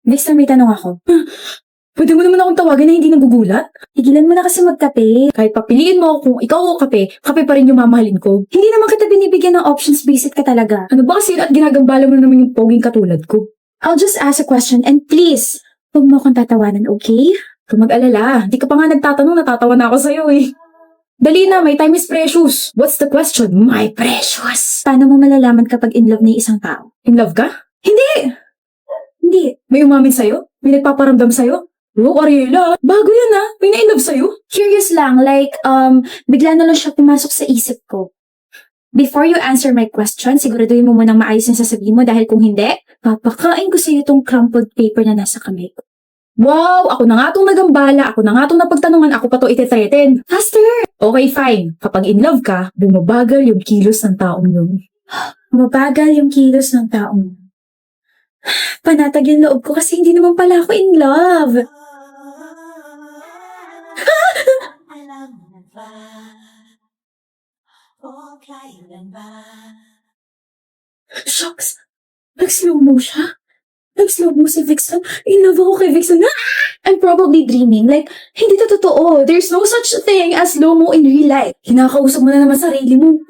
Next time may tanong ako. Pwede mo naman akong tawagin na hindi nagugulat? Tigilan mo na kasi magkape. Kahit papiliin mo kung ikaw o kape, kape pa rin yung mamahalin ko. Hindi naman kita binibigyan ng options, basic ka talaga. Ano ba kasi at ginagambala mo naman yung poging katulad ko? I'll just ask a question and please, huwag mo akong tatawanan, okay? Kung mag-alala, di ka pa nga nagtatanong, natatawa na ako sa'yo eh. Dali na, my time is precious. What's the question? My precious. Paano mo malalaman kapag in love na yung isang tao? In love ka? Hindi! Hindi. May umamin sa'yo? May nagpaparamdam sa'yo? Oh, Ariela, bago yan ah. May na-in-love sa'yo? Curious lang, like, bigla na lang siya pumasok sa isip ko. Before you answer my question, siguraduhin mo munang maayos yung sasabihin mo dahil kung hindi, papakain ko sa'yo itong crumpled paper na nasa kamay ko. Wow! Ako na nga itong nagambala, ako na nga itong napagtanungan, ako pa to iti-threaten. Faster! Okay, fine. Kapag in love ka, bumabagal yung kilos ng taong yun. Bumabagal yung kilos ng taong yun. Panatag yung loob ko kasi hindi naman pala ako in love. Shucks! Nag-slow mo siya? Nag-slow mo si Vixen? In love ako kay Vixen. I'm probably dreaming. Like, hindi to totoo. There's no such thing as slow-mo in real life. Kinakausap mo na naman sarili mo.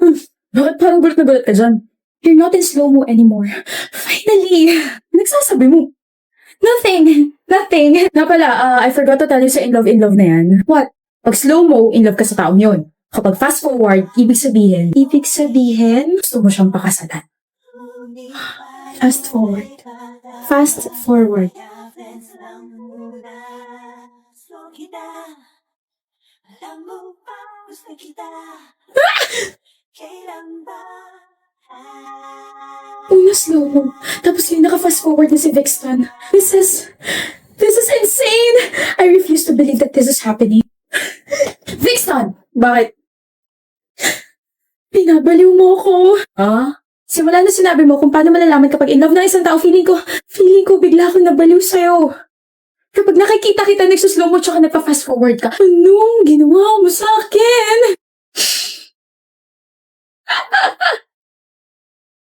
Bakit parang gulat na gulat ka dyan? You're not in slow-mo anymore. Finally! Nagsasabi mo. Nothing. Nothing. Na pala, I forgot to tell you sa in love na yan. What? Pag slow-mo, in love ka sa taong yun. Kapag fast forward, ibig sabihin, gusto mo siyang pakasalan. Fast forward. Fast forward. Una slow mo. Tapos yung naka-fast forward na si Vixen. This is insane! I refuse to believe that this is happening. Vixen! Bakit? Pinabaliw mo ako. Ha? Simula na sinabi mo kung paano malalaman kapag in love ng isang tao, feeling ko bigla akong nabaliw sa'yo. Kapag nakikita kita nagsuslow mo tsaka nagpa-fast forward ka, anong ginawa mo sa akin?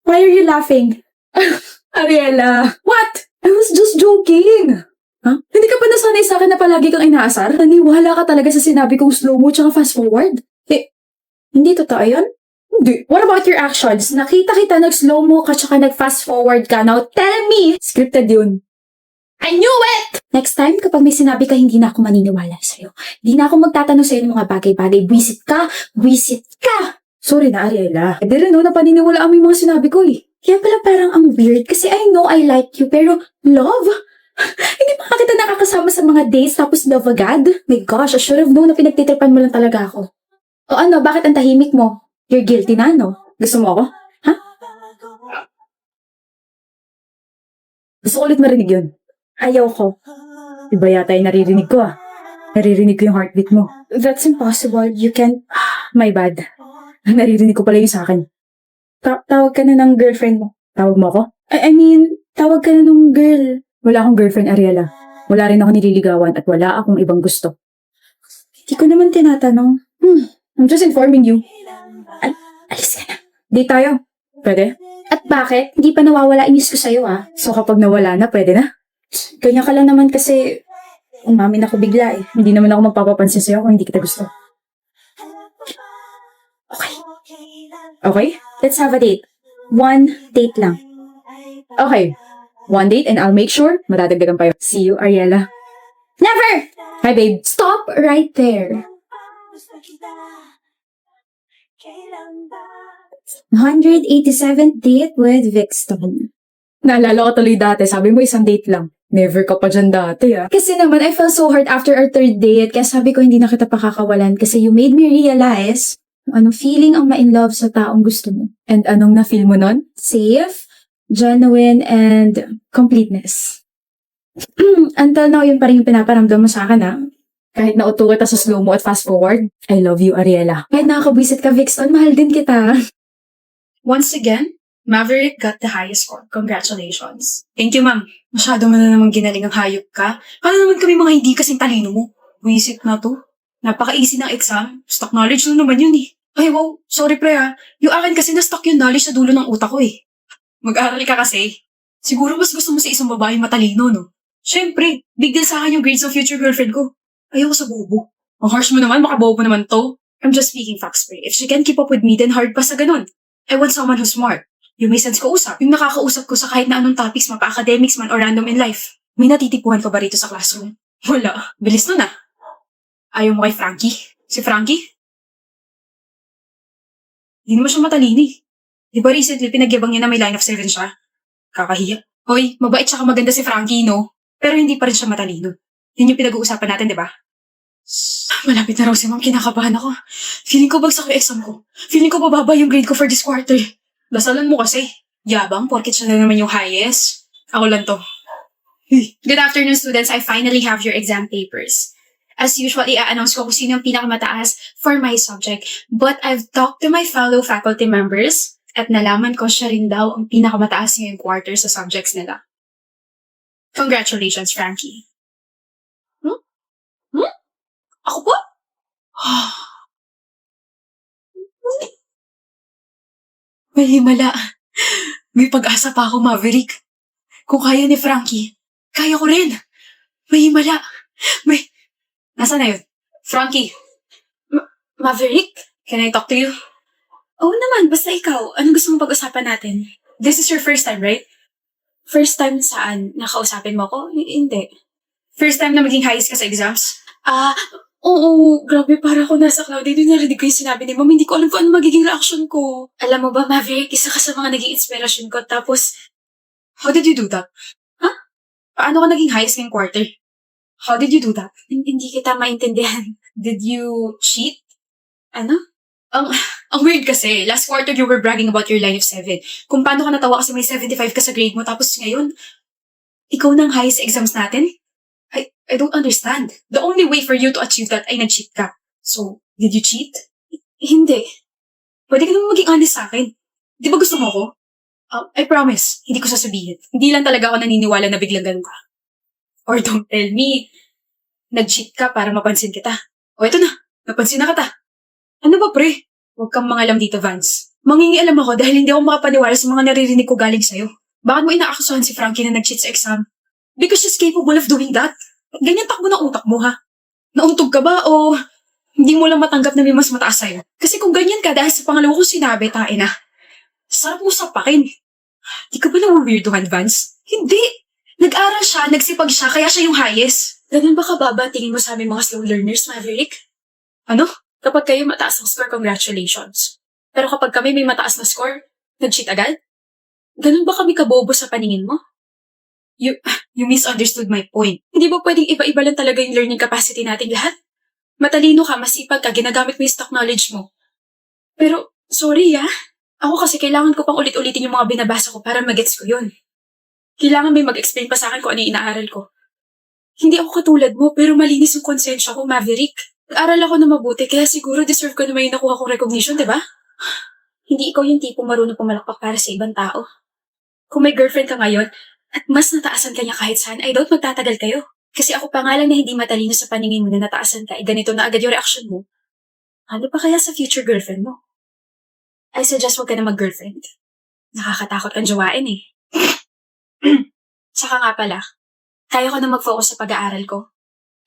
Why are you laughing? Ariela, what? I was just joking. Huh? Hindi ka pa nasanay sa akin na palagi kang inaasar? Naniwala ka talaga sa sinabi kong slow mo tsaka fast forward? Hindi totoo yun? Hindi. What about your actions? Nakita kita nag-slow mo ka tsaka nag-fast forward ka. Now tell me! Scripted yun. I knew it! Next time, kapag may sinabi ka, hindi na ako maniniwala sa'yo. Hindi na ako magtatanong sa'yo ng mga bagay-bagay. Buisit ka! Buisit ka! Sorry na, Ariela. Hindi rin na paniniwalaan mo yung mga sinabi ko eh. Kaya pala parang ang weird kasi I know I like you pero love? Hindi pa kita nakakasama sa mga dates tapos love agad? My gosh, I should have known na pinagtitripan mo lang talaga ako. O ano, bakit ang tahimik mo? You're guilty na, no? Gusto mo ako? Ha? Gusto ko ulit marinig yun. Ayaw ko. Iba yata yung naririnig ko ah. Naririnig ko yung heartbeat mo. That's impossible. You can't... My bad. Naririnig ko pala yung sa akin. Tawag ka na ng girlfriend mo. Tawag mo ako? I mean, tawag ka na ng girl. Wala akong girlfriend, Ariela. Wala rin ako nililigawan at wala akong ibang gusto. Hindi ko naman tinatanong. I'm just informing you. Alis ka na. Di tayo. Pwede? At bakit? Hindi pa nawawala inis ko sa'yo ah. So kapag nawala na, pwede na? Ganyan ka lang naman kasi umamin ako bigla eh. Hindi naman ako magpapapansin sa'yo kung hindi kita gusto. Okay. Okay? Let's have a date. One date lang. Okay. One date and I'll make sure madadagdagan pa yun. See you, Ariela. Never! Hi, babe. Stop right there. 187th date with Vixen. Naalala ko tuloy dati, sabi mo isang date lang. Never ka pa dyan dati ah. Kasi naman, I felt so hard after our third date, kaya sabi ko hindi na kita pakakawalan kasi you made me realize anong feeling ang ma-in-love sa taong gusto mo. And anong na-feel mo nun? Safe, genuine, and completeness. Until now, yun pa rin yung pinaparamdam mo sa akin ah. Kahit nauto kita sa slow-mo at fast-forward, I love you, Ariela. Kahit nakakabwisit ka, Vixen, mahal din kita. Once again, Maverick got the highest score. Congratulations. Thank you, ma'am. Masyado mo na naman ginaling ang hayop ka. Paano naman kami mga hindi kasing talino mo? Wisit na to. Napaka-easy ng exam. Stock knowledge na naman yun eh. Ay, wow. Sorry, pre ha. Yung akin kasi na-stock yung knowledge sa dulo ng utak ko eh. Mag-aral ka kasi. Siguro mas gusto mo sa isang babae matalino, no? Siyempre, big deal sa akin yung grades ng future girlfriend ko. Ayoko sa bobo. Ang harsh mo naman, makabobo naman to. I'm just speaking facts, pre. If she can't keep up with me, then hard pa sa ganun. I want someone who's smart. Yung may sense kausap. Yung nakakausap ko sa kahit na anong topics, mapa-academics man or random in life. May natitipuhan ka ba rito sa classroom? Wala. Bilis nun ah. Ayaw mo kay Frankie? Si Frankie? Hindi naman siya matalino eh. Di ba recently pinagyabang niya na may line of 7 siya? Kakahiya. Hoy, mabait siya maganda si Frankie, no? Pero hindi pa rin siya matalino. Yun yung pinag-uusapan natin, di ba? Malapit na raw si ma'am, kinakabahan ako. Feeling ko bagsak yung exam ko. Feeling ko bababa yung grade ko for this quarter. Dasalan mo kasi. Yabang, porket siya na naman yung highest. Ako lang to. Good afternoon, students. I finally have your exam papers. As usual, i-announce ko kung sino yung pinakamataas for my subject. But I've talked to my fellow faculty members at nalaman ko siya rin daw ang pinakamataas ngayong quarter sa subjects nila. Congratulations, Frankie. Hmm? Hmm? Ako po? May himala. May pag-asa pa ako, Maverick. Kung kaya ni Frankie, kaya ko rin. May himala. Nasaan na yun? Frankie. Maverick? Can I talk to you? Oo naman, basta ikaw. Anong gusto mong pag-usapan natin? This is your first time, right? First time saan? Nakausapin mo ko? Hindi. First time na maging highest ka sa exams? Oo. Grabe, para ako nasa cloud. Hindi narinig ko yung sinabi ni Mom. Hindi ko alam kung ano magiging reaction ko. Alam mo ba, Maverick, isa ka sa mga naging inspirasyon ko. Tapos, how did you do that? Huh? Paano ka naging highest ngayong quarter? How did you do that? Hindi kita maintindihan. Did you cheat? Ano? Ang weird kasi, last quarter you were bragging about your line of 7. Kung paano ka natawa kasi may 75 ka sa grade mo, tapos ngayon, ikaw na ang highest sa exams natin? I don't understand. The only way for you to achieve that ay nag-cheat ka. So, did you cheat? Hindi. Pwede ka naman maging honest sa akin. Di ba gusto mo ko? I promise, hindi ko sasabihin. Hindi lang talaga ako naniniwala na biglang ganun ka. Or don't tell me, nag-cheat ka para mapansin kita. O eto na, napansin na kita. Ano ba pre? Huwag kang mangalam dito, Vance. Mangingialam ako dahil hindi ako makapaniwala sa mga naririnig ko galing sa'yo. Bakit mo inaakusahan si Frankie na nag-cheat sa exam? Because she's capable of doing that. Ganyan takbo ng utak mo, ha? Nauntog ka ba o hindi mo lang matanggap na may mas mataas sa'yo? Kasi kung ganyan ka dahil sa pangalawa ko sinabi, tain na. Sarap mo sapakin. Di ka ba na-weirdohan, Vance? Hindi. Nag-aral siya, nagsipag siya, kaya siya yung highest. Ganun ba kababa tingin mo sa aming mga slow learners, Maverick? Ano? Kapag kayo mataas ang score, congratulations. Pero kapag kami may mataas na score, nag-cheat agad? Ganun ba kami kabobo sa paningin mo? You misunderstood my point. Hindi ba pwedeng iba-iba lang talaga yung learning capacity nating lahat? Matalino ka, masipag ka, ginagamit mo yung stock knowledge mo. Pero, sorry Ako kasi kailangan ko pang ulit-ulitin yung mga binabasa ko para magets ko yun. Kailangan may mag-explain pa sa akin kung ano yung inaaral ko. Hindi ako katulad mo, pero malinis yung konsensya ko, Maverick. Nag-aral ako na mabuti, kaya siguro deserve ko naman yung nakuha kong recognition, diba? Hindi ikaw yung tipo marunong pumalakpak para sa ibang tao. Kung may girlfriend ka ngayon, at mas nataasan ka niya kahit saan, I doubt magtatagal kayo. Kasi ako pa nga lang na hindi matalino sa paningin mo na nataasan ka, ganito na agad yung reaction mo. Ano pa kaya sa future girlfriend mo? I suggest huwag ka na mag-girlfriend. Nakakatakot kang jowain eh. Tsaka nga pala, kaya ko na mag-focus sa pag-aaral ko.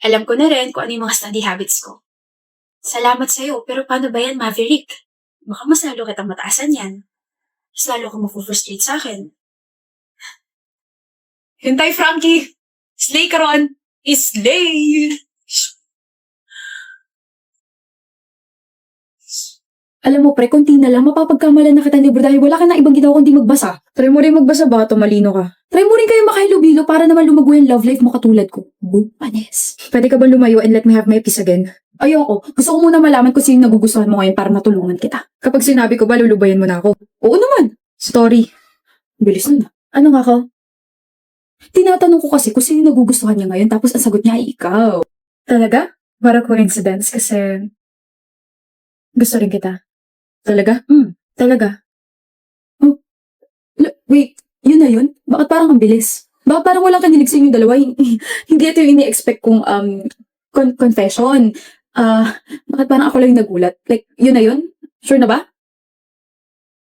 Alam ko na rin kung ano yung mga study habits ko. Salamat sa'yo, pero paano ba yan, Maverick? Baka mas lalo kitang mataasan yan. Mas lalo kang mafu-frustrate sa akin. Hintay, Frankie! Slay ka ron! Slay! Alam mo pre, konti na lang, mapapagkamalan na kita libro dahil wala ka na ibang ginawa kundi magbasa. Try mo rin magbasa ba, tumalino ka. Try mo rin kayo makahilubilo para naman lumago yung love life mo katulad ko. Bupanes. Pwede ka ba lumayo and let me have my peace again? Ayoko. Gusto ko muna malaman kung sino nagugustuhan mo ngayon para matulungan kita. Kapag sinabi ko ba, lulubayan mo na ako? Oo naman. Story. Bilis na. Ano nga ako? Tinatanong ko kasi kung sino nagugustuhan niya ngayon tapos ang sagot niya ay ikaw. Talaga? Para coincidence kasi gusto rin kita. Talaga? Talaga. Oh, wait, yun na yun? Bakit parang ang bilis? Bakit parang walang kanilig sa inyong dalawa? Hindi ito yung ini-expect kong confession. Bakit parang ako lang yung nagulat? Like, yun na yun? Sure na ba?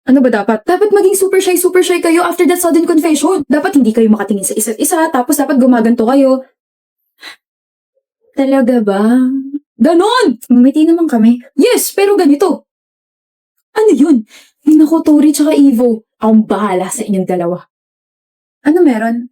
Ano ba dapat? Dapat maging super shy kayo after that sudden confession. Dapat hindi kayo makatingin sa isa't isa, tapos dapat gumaganto kayo. Talaga ba? Ganon! Ngumiti naman kami. Yes, pero ganito. Ano yun? Nako, Tori tsaka Evo. Akong bahala sa inyong dalawa. Ano meron?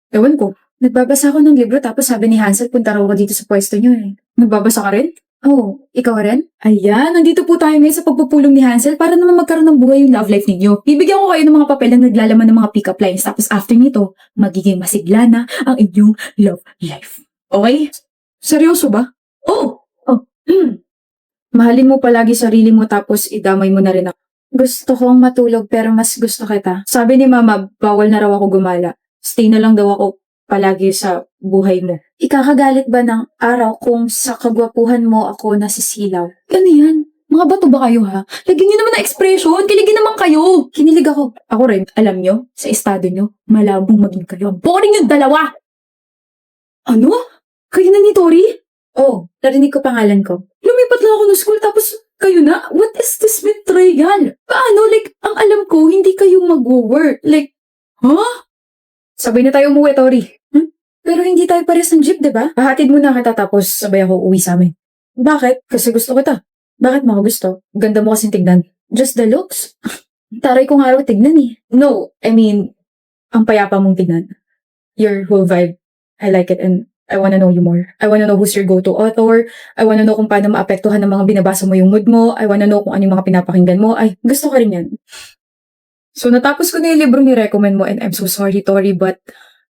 Ewan ko. Nagbabasa ako ng libro tapos sabi ni Hansel punta raw ako dito sa pwesto niyo eh. Nagbabasa ka rin? Oo. Ikaw rin? Ayan, nandito po tayo ngayon sa pagpupulong ni Hansel para naman magkaroon ng buhay yung love life ninyo. Bibigyan ko kayo ng mga papel na naglalaman ng mga pick-up lines tapos after nito, magiging masigla na ang inyong love life. Okay? Seryoso ba? Oo. Oh. Mahalin mo palagi sarili mo tapos idamay mo na rin ako. Gusto kong matulog pero mas gusto kita. Sabi ni Mama, bawal na raw ako gumala. Stay na lang daw ako palagi sa buhay mo. Ikakagalit ba ng araw kung sa kagwapuhan mo ako nasisilaw? Ano yan? Mga bato ba kayo ha? Lagyan nyo naman ng expression. Kiligin naman kayo. Kinilig ako. Ako rin, alam nyo, sa estado nyo, malabong maging kayo. Boring yung dalawa! Ano? Kayo na ni Tori? Oh, narinig ko pangalan ko. Lumipat lang ako ng school tapos kayo na? What is this betrayal? Paano? Like, ang alam ko, hindi kayo mag-work. Like, huh? Sabay na tayo umuwi, Tori. Pero hindi tayo pares ng jeep, diba? Pahatid mo na kita tapos sabay ako uwi sa amin. Bakit? Kasi gusto kita. Bakit mo ako gusto? Ganda mo kasing tignan. Just the looks? Taray ko nga raw tignan eh. No, I mean, ang payapa mong tignan. Your whole vibe. I like it and I wanna know you more. I wanna know who's your go-to author. I wanna know kung paano maapektuhan ng mga binabasa mo yung mood mo. I wanna know kung ano yung mga pinapakinggan mo. Ay, gusto ko rin yan. So, natapos ko na yung libro ni-recommend mo and I'm so sorry, Tori, but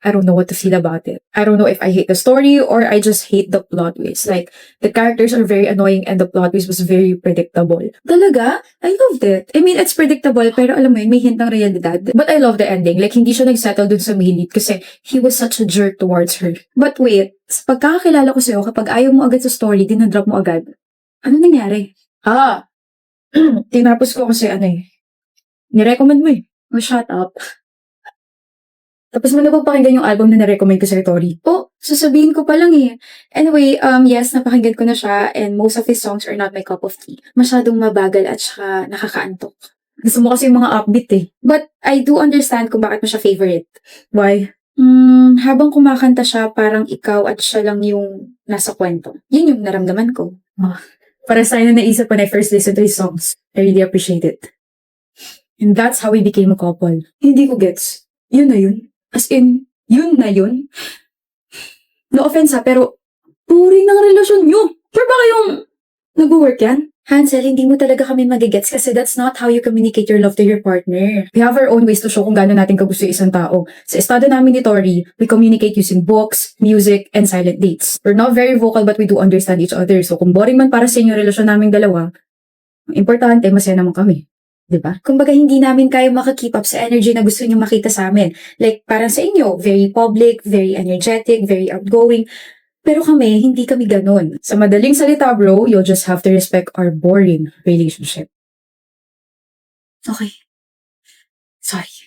I don't know what to feel about it. I don't know if I hate the story or I just hate the plot twist. Like, the characters are very annoying and the plot twist was very predictable. Talaga? I loved it. I mean, it's predictable pero alam mo yun, may hint ng realidad. But I love the ending. Like, hindi siya nagsettle dun sa main lead kasi he was such a jerk towards her. But wait, sa pagkakakilala ko sa'yo, kapag ayaw mo agad sa story, dinadrop mo agad. Ano nangyari? Tinapos ko kasi ano eh. Nirecommend mo eh. Oh, shut up. Tapos mo na ba pakinggan yung album na na-recommend ko sa Tori? Oh, sasabihin ko pa lang eh. Anyway, yes, napakinggan ko na siya and most of his songs are not my cup of tea. Masyadong mabagal at saka nakakaantok. Gusto mo kasi yung mga upbeat eh. But I do understand kung bakit mo siya favorite. Why? Habang kumakanta siya, parang ikaw at siya lang yung nasa kwento. Yun yung naramdaman ko. Para sa na naisip when I first listened to his songs. I really appreciate it. And that's how we became a couple. Hindi ko gets. Yun na yun. As in, yun na yun. No offense ha, pero boring ng relasyon nyo. Sure ba kayong nag-work yan? Hansel, hindi mo talaga kami magigets kasi that's not how you communicate your love to your partner. We have our own ways to show kung gaano natin kagusto yung isang tao. Sa estado namin ni Tori, we communicate using books, music, and silent dates. We're not very vocal but we do understand each other. So kung boring man para sa inyo yung relasyon naming dalawa, ang importante, masaya naman kami. Diba? Kumbaga, hindi namin kayo makakip up sa energy na gusto niyo makita sa amin. Like, parang sa inyo, very public, very energetic, very outgoing. Pero kami, hindi kami ganun. Sa madaling salita, bro, you'll just have to respect our boring relationship. Okay. Sorry.